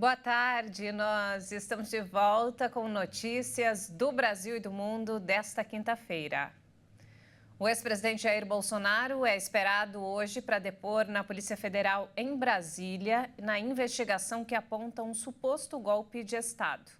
Boa tarde, nós estamos de volta com notícias do Brasil e do mundo desta quinta-feira. O ex-presidente Jair Bolsonaro é esperado hoje para depor na Polícia Federal em Brasília na investigação que aponta um suposto golpe de Estado.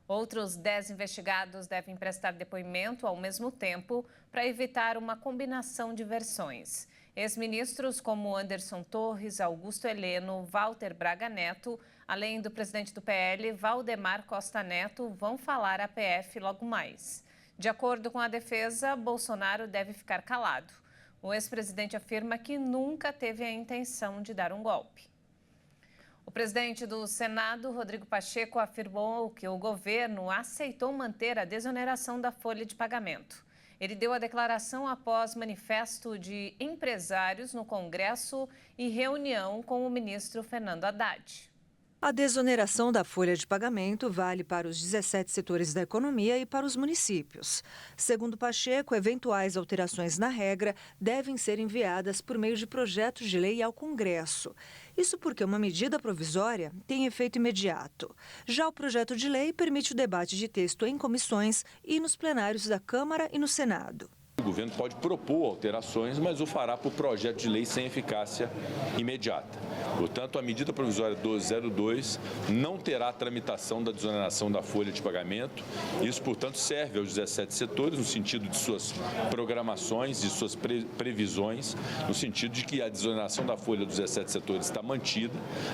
Outros 10 investigados devem prestar depoimento ao mesmo tempo para evitar uma combinação de versões. Ex-ministros como Anderson Torres, Augusto Heleno, Walter Braga Neto, além do presidente do PL, Valdemar Costa Neto, vão falar à PF logo mais. De acordo com a defesa, Bolsonaro deve ficar calado. O ex-presidente afirma que nunca teve a intenção de dar um golpe. O presidente do Senado, Rodrigo Pacheco, afirmou que o governo aceitou manter a desoneração da folha de pagamento. Ele deu a declaração após manifesto de empresários no Congresso e reunião com o ministro Fernando Haddad. A desoneração da folha de pagamento vale para os 17 setores da economia e para os municípios. Segundo Pacheco, eventuais alterações na regra devem ser enviadas por meio de projetos de lei ao Congresso. Isso porque uma medida provisória tem efeito imediato. Já o projeto de lei permite o debate de texto em comissões e nos plenários da Câmara e no Senado. O governo pode propor alterações, mas o fará por projeto de lei sem eficácia imediata. Portanto, a medida provisória 1202 não terá tramitação da desoneração da folha de pagamento. Isso, portanto, serve aos 17 setores no sentido de suas programações, de suas previsões, no sentido de que a desoneração da folha dos 17 setores está mantida,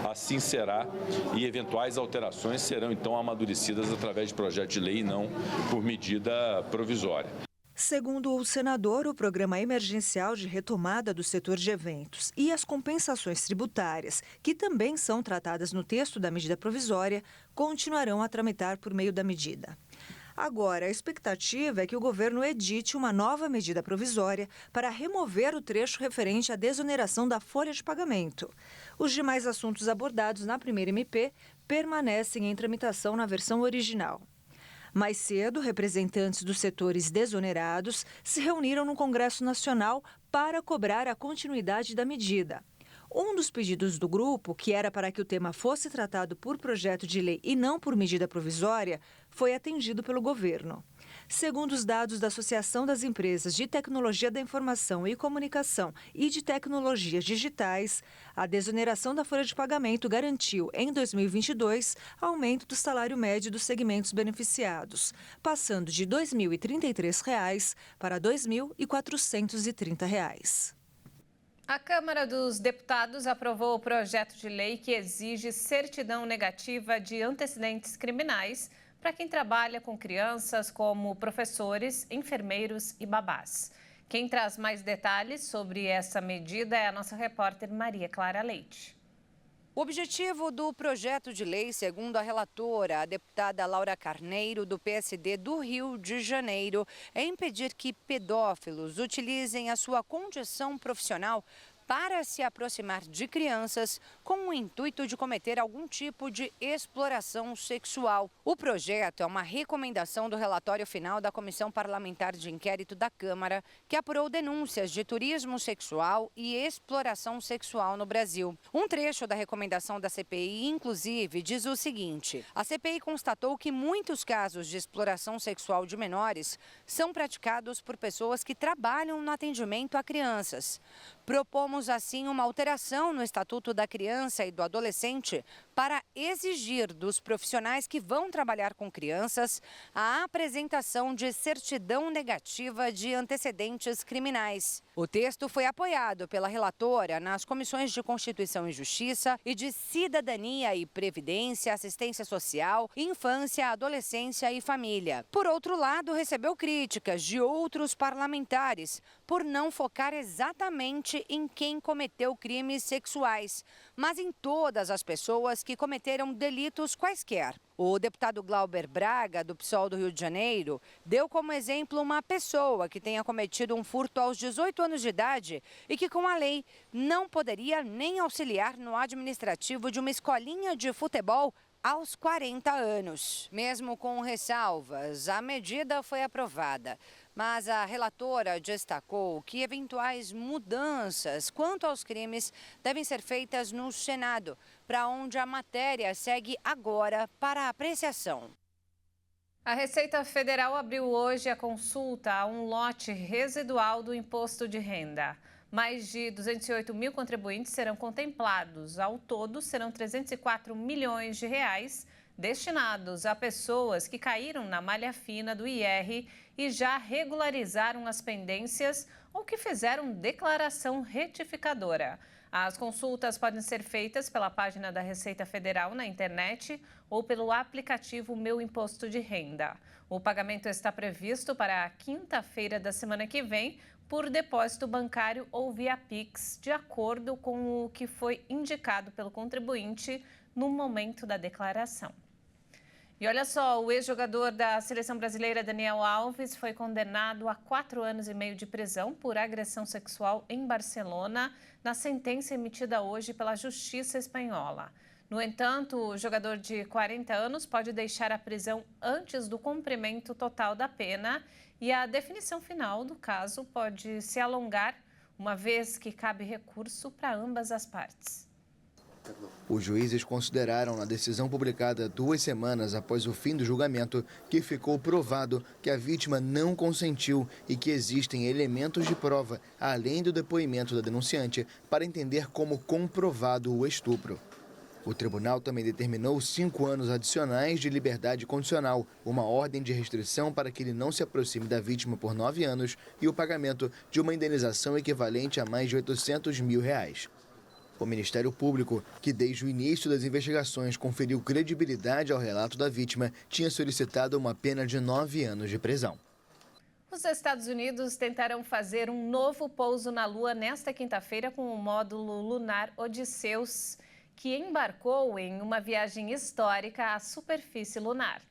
assim será, e eventuais alterações serão, então, amadurecidas através de projeto de lei e não por medida provisória. Segundo o senador, o programa emergencial de retomada do setor de eventos e as compensações tributárias, que também são tratadas no texto da medida provisória, continuarão a tramitar por meio da medida. Agora, a expectativa é que o governo edite uma nova medida provisória para remover o trecho referente à desoneração da folha de pagamento. Os demais assuntos abordados na primeira MP permanecem em tramitação na versão original. Mais cedo, representantes dos setores desonerados se reuniram no Congresso Nacional para cobrar a continuidade da medida. Um dos pedidos do grupo, que era para que o tema fosse tratado por projeto de lei e não por medida provisória, foi atendido pelo governo. Segundo os dados da Associação das Empresas de Tecnologia da Informação e Comunicação e de Tecnologias Digitais, a desoneração da folha de pagamento garantiu, em 2022, aumento do salário médio dos segmentos beneficiados, passando de R$ 2.033 para R$ 2.430. A Câmara dos Deputados aprovou o projeto de lei que exige certidão negativa de antecedentes criminais para quem trabalha com crianças, como professores, enfermeiros e babás. Quem traz mais detalhes sobre essa medida é a nossa repórter Maria Clara Leite. O objetivo do projeto de lei, segundo a relatora, a deputada Laura Carneiro, do PSD do Rio de Janeiro, é impedir que pedófilos utilizem a sua condição profissional para se aproximar de crianças com o intuito de cometer algum tipo de exploração sexual. O projeto é uma recomendação do relatório final da Comissão Parlamentar de Inquérito da Câmara, que apurou denúncias de turismo sexual e exploração sexual no Brasil. Um trecho da recomendação da CPI, inclusive, diz o seguinte: a CPI constatou que muitos casos de exploração sexual de menores são praticados por pessoas que trabalham no atendimento a crianças. Propomos, assim, uma alteração no Estatuto da Criança e do Adolescente para exigir dos profissionais que vão trabalhar com crianças a apresentação de certidão negativa de antecedentes criminais. O texto foi apoiado pela relatora nas comissões de Constituição e Justiça e de Cidadania e Previdência, Assistência Social, Infância, Adolescência e Família. Por outro lado, recebeu críticas de outros parlamentares por não focar exatamente em quem cometeu crimes sexuais, mas em todas as pessoas que cometeram delitos quaisquer. O deputado Glauber Braga, do PSOL do Rio de Janeiro, deu como exemplo uma pessoa que tenha cometido um furto aos 18 anos de idade e que, com a lei, não poderia nem auxiliar no administrativo de uma escolinha de futebol aos 40 anos. Mesmo com ressalvas, a medida foi aprovada. Mas a relatora destacou que eventuais mudanças quanto aos crimes devem ser feitas no Senado, para onde a matéria segue agora para apreciação. A Receita Federal abriu hoje a consulta a um lote residual do imposto de renda. Mais de 208 mil contribuintes serão contemplados. Ao todo, serão 304 milhões de reais destinados a pessoas que caíram na malha fina do IR e já regularizaram as pendências ou que fizeram declaração retificadora. As consultas podem ser feitas pela página da Receita Federal na internet ou pelo aplicativo Meu Imposto de Renda. O pagamento está previsto para a quinta-feira da semana que vem por depósito bancário ou via Pix, de acordo com o que foi indicado pelo contribuinte no momento da declaração. E olha só, o ex-jogador da seleção brasileira Daniel Alves foi condenado a 4 anos e meio de prisão por agressão sexual em Barcelona, na sentença emitida hoje pela Justiça espanhola. No entanto, o jogador de 40 anos pode deixar a prisão antes do cumprimento total da pena e a definição final do caso pode se alongar, uma vez que cabe recurso para ambas as partes. Os juízes consideraram na decisão publicada 2 semanas após o fim do julgamento que ficou provado que a vítima não consentiu e que existem elementos de prova, além do depoimento da denunciante, para entender como comprovado o estupro. O tribunal também determinou 5 anos adicionais de liberdade condicional, uma ordem de restrição para que ele não se aproxime da vítima por 9 anos e o pagamento de uma indenização equivalente a mais de R$800 mil. O Ministério Público, que desde o início das investigações conferiu credibilidade ao relato da vítima, tinha solicitado uma pena de 9 anos de prisão. Os Estados Unidos tentarão fazer um novo pouso na Lua nesta quinta-feira com o módulo lunar Odysseus, que embarcou em uma viagem histórica à superfície lunar.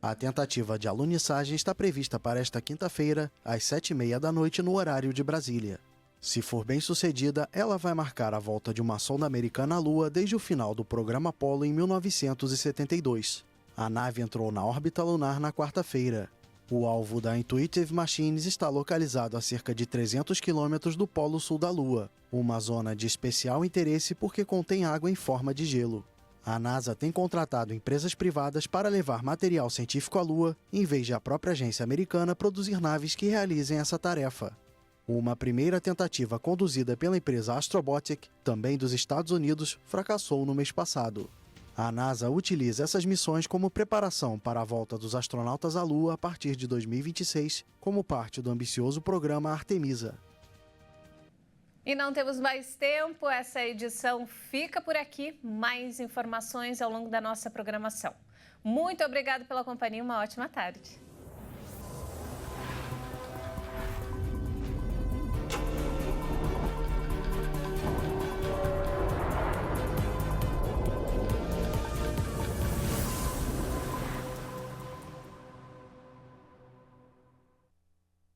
A tentativa de alunissagem está prevista para esta quinta-feira, às 7h30 da noite, no horário de Brasília. Se for bem sucedida, ela vai marcar a volta de uma sonda americana à Lua desde o final do programa Apollo em 1972. A nave entrou na órbita lunar na quarta-feira. O alvo da Intuitive Machines está localizado a cerca de 300 quilômetros do polo sul da Lua, uma zona de especial interesse porque contém água em forma de gelo. A NASA tem contratado empresas privadas para levar material científico à Lua, em vez de a própria agência americana produzir naves que realizem essa tarefa. Uma primeira tentativa conduzida pela empresa Astrobotic, também dos Estados Unidos, fracassou no mês passado. A NASA utiliza essas missões como preparação para a volta dos astronautas à Lua a partir de 2026, como parte do ambicioso programa Artemisa. E não temos mais tempo, essa edição fica por aqui. Mais informações ao longo da nossa programação. Muito obrigada pela companhia, uma ótima tarde.